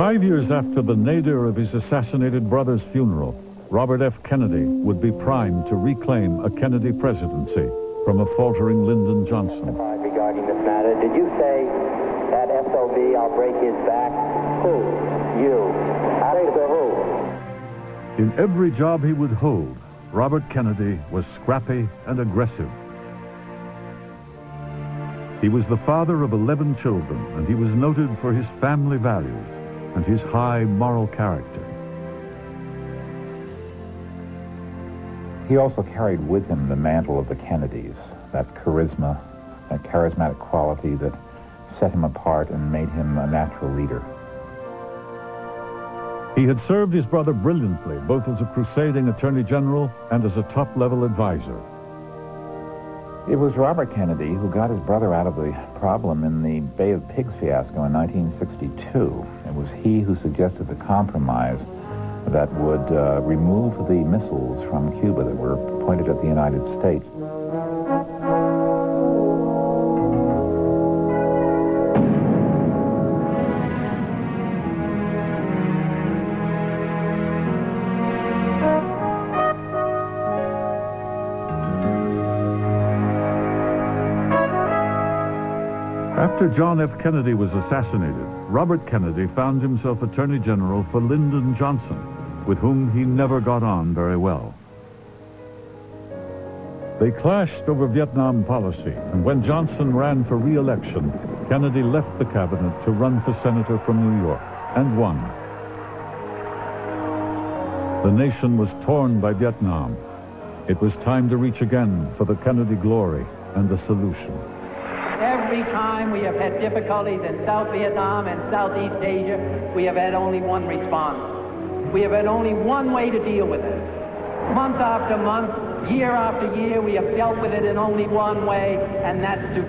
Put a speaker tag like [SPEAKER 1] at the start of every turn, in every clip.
[SPEAKER 1] 5 years after the nadir of his assassinated brother's funeral, Robert F. Kennedy would be primed to reclaim a Kennedy presidency from a faltering Lyndon Johnson.
[SPEAKER 2] Regarding this matter, did you say that SOB, I'll break his back? Who? You. I say to who?
[SPEAKER 1] In every job he would hold, Robert Kennedy was scrappy and aggressive. He was the father of 11 children, and he was noted for his family values and his high moral character.
[SPEAKER 3] He also carried with him the mantle of the Kennedys, that charisma, that charismatic quality that set him apart and made him a natural leader.
[SPEAKER 1] He had served his brother brilliantly, both as a crusading attorney general and as a top-level advisor.
[SPEAKER 3] It was Robert Kennedy who got his brother out of the problem in the Bay of Pigs fiasco in 1962. It was he who suggested the compromise that would remove the missiles from Cuba that were pointed at the United States.
[SPEAKER 1] After John F. Kennedy was assassinated, Robert Kennedy found himself Attorney General for Lyndon Johnson, with whom he never got on very well. They clashed over Vietnam policy, and when Johnson ran for re-election, Kennedy left the cabinet to run for senator from New York, and won. The nation was torn by Vietnam. It was time to reach again for the Kennedy glory and the solution.
[SPEAKER 4] Every time we have had difficulties in South Vietnam and Southeast Asia, we have had only one response. We have had only one way to deal with it. Month after month, year after year, we have dealt with it in only one way, and that's to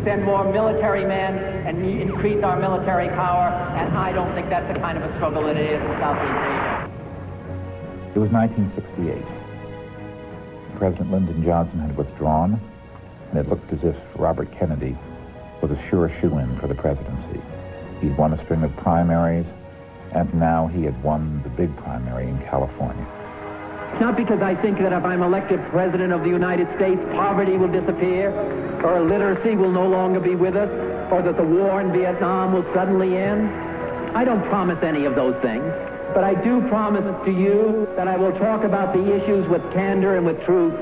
[SPEAKER 4] send more military men and increase our military power, and I don't think that's the kind of a struggle it is in Southeast Asia.
[SPEAKER 3] It was 1968. President Lyndon Johnson had withdrawn, and it looked as if Robert Kennedy was a sure shoo-in for the presidency. He'd won a string of primaries, and now he had won the big primary in California.
[SPEAKER 4] Not because I think that if I'm elected President of the United States, poverty will disappear, or illiteracy will no longer be with us, or that the war in Vietnam will suddenly end. I don't promise any of those things, but I do promise to you that I will talk about the issues with candor and with truth.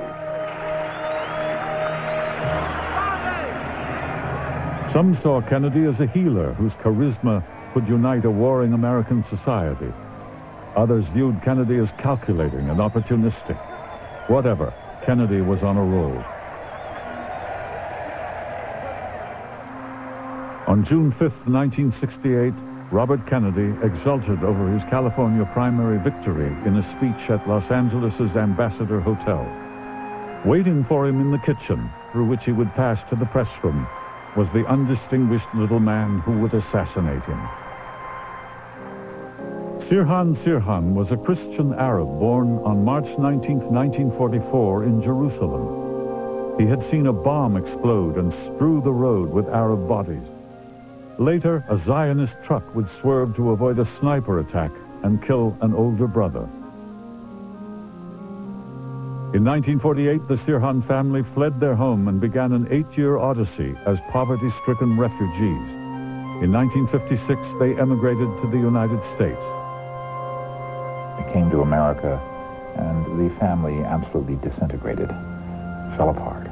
[SPEAKER 1] Some saw Kennedy as a healer whose charisma could unite a warring American society. Others viewed Kennedy as calculating and opportunistic. Whatever, Kennedy was on a roll. On June 5th, 1968, Robert Kennedy exulted over his California primary victory in a speech at Los Angeles' Ambassador Hotel. Waiting for him in the kitchen, through which he would pass to the press room, was the undistinguished little man who would assassinate him. Sirhan Sirhan was a Christian Arab born on March 19, 1944 in Jerusalem. He had seen a bomb explode and strew the road with Arab bodies. Later, a Zionist truck would swerve to avoid a sniper attack and kill an older brother. In 1948, the Sirhan family fled their home and began an 8-year odyssey as poverty-stricken refugees. In 1956, they emigrated to the United States.
[SPEAKER 3] They came to America, and the family absolutely disintegrated, fell apart.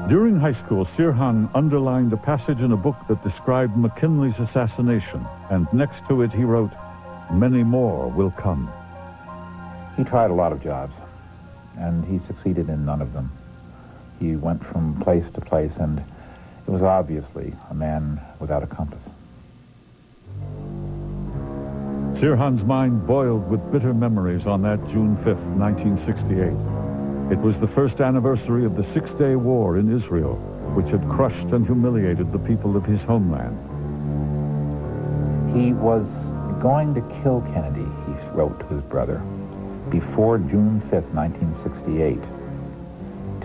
[SPEAKER 1] During high school, Sirhan underlined a passage in a book that described McKinley's assassination, and next to it he wrote, "Many more will come."
[SPEAKER 3] He tried a lot of jobs, and he succeeded in none of them. He went from place to place, and it was obviously a man without a compass.
[SPEAKER 1] Sirhan's mind boiled with bitter memories on that June 5th, 1968. It was the first anniversary of the Six-Day War in Israel, which had crushed and humiliated the people of his homeland.
[SPEAKER 3] He was going to kill Kennedy, he wrote to his brother, before June 5th, 1968,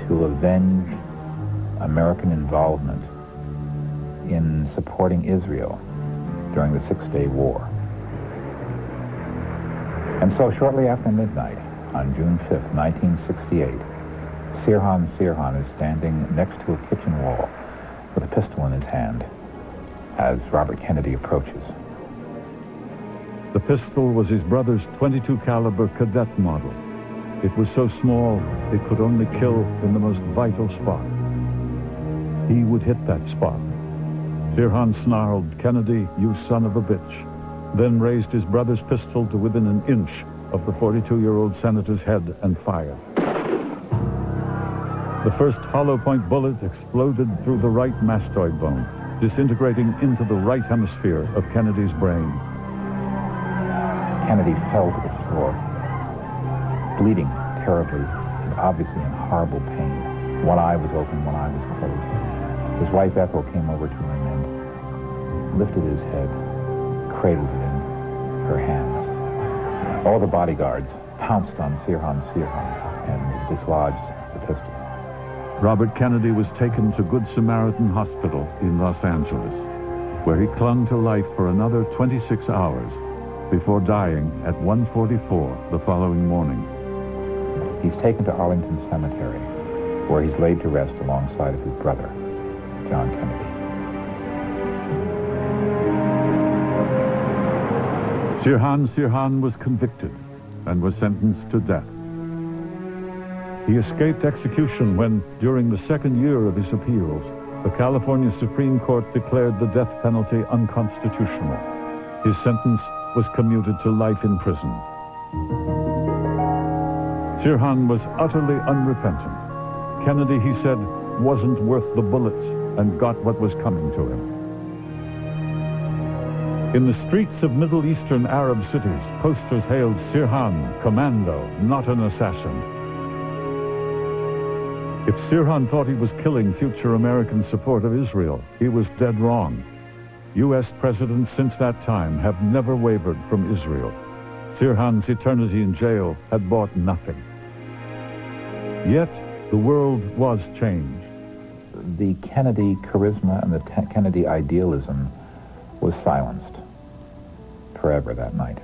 [SPEAKER 3] to avenge American involvement in supporting Israel during the Six-Day War. And so shortly after midnight, on June 5th, 1968, Sirhan Sirhan is standing next to a kitchen wall with a pistol in his hand as Robert Kennedy approaches.
[SPEAKER 1] The pistol was his brother's .22 caliber cadet model. It was so small, it could only kill in the most vital spot. He would hit that spot. Sirhan snarled, "Kennedy, you son of a bitch," then raised his brother's pistol to within an inch of the 42-year-old senator's head and fired. The first hollow point bullet exploded through the right mastoid bone, disintegrating into the right hemisphere of Kennedy's brain.
[SPEAKER 3] Kennedy fell to the floor, bleeding terribly and obviously in horrible pain. One eye was open, one eye was closed. His wife Ethel came over to him and lifted his head, cradled it in her hands. All the bodyguards pounced on Sirhan Sirhan and dislodged the pistol.
[SPEAKER 1] Robert Kennedy was taken to Good Samaritan Hospital in Los Angeles, where he clung to life for another 26 hours before dying at 1:44 the following morning.
[SPEAKER 3] He's taken to Arlington Cemetery, where he's laid to rest alongside of his brother, John Kennedy.
[SPEAKER 1] Sirhan Sirhan was convicted and was sentenced to death. He escaped execution when, during the second year of his appeals, the California Supreme Court declared the death penalty unconstitutional. His sentence was commuted to life in prison. Sirhan was utterly unrepentant. Kennedy, he said, wasn't worth the bullets and got what was coming to him. In the streets of Middle Eastern Arab cities, posters hailed Sirhan, commando, not an assassin. If Sirhan thought he was killing future American support of Israel, he was dead wrong. U.S. presidents since that time have never wavered from Israel. Sirhan's eternity in jail had bought nothing. Yet, the world was changed.
[SPEAKER 3] The Kennedy charisma and the Kennedy idealism was silenced forever that night.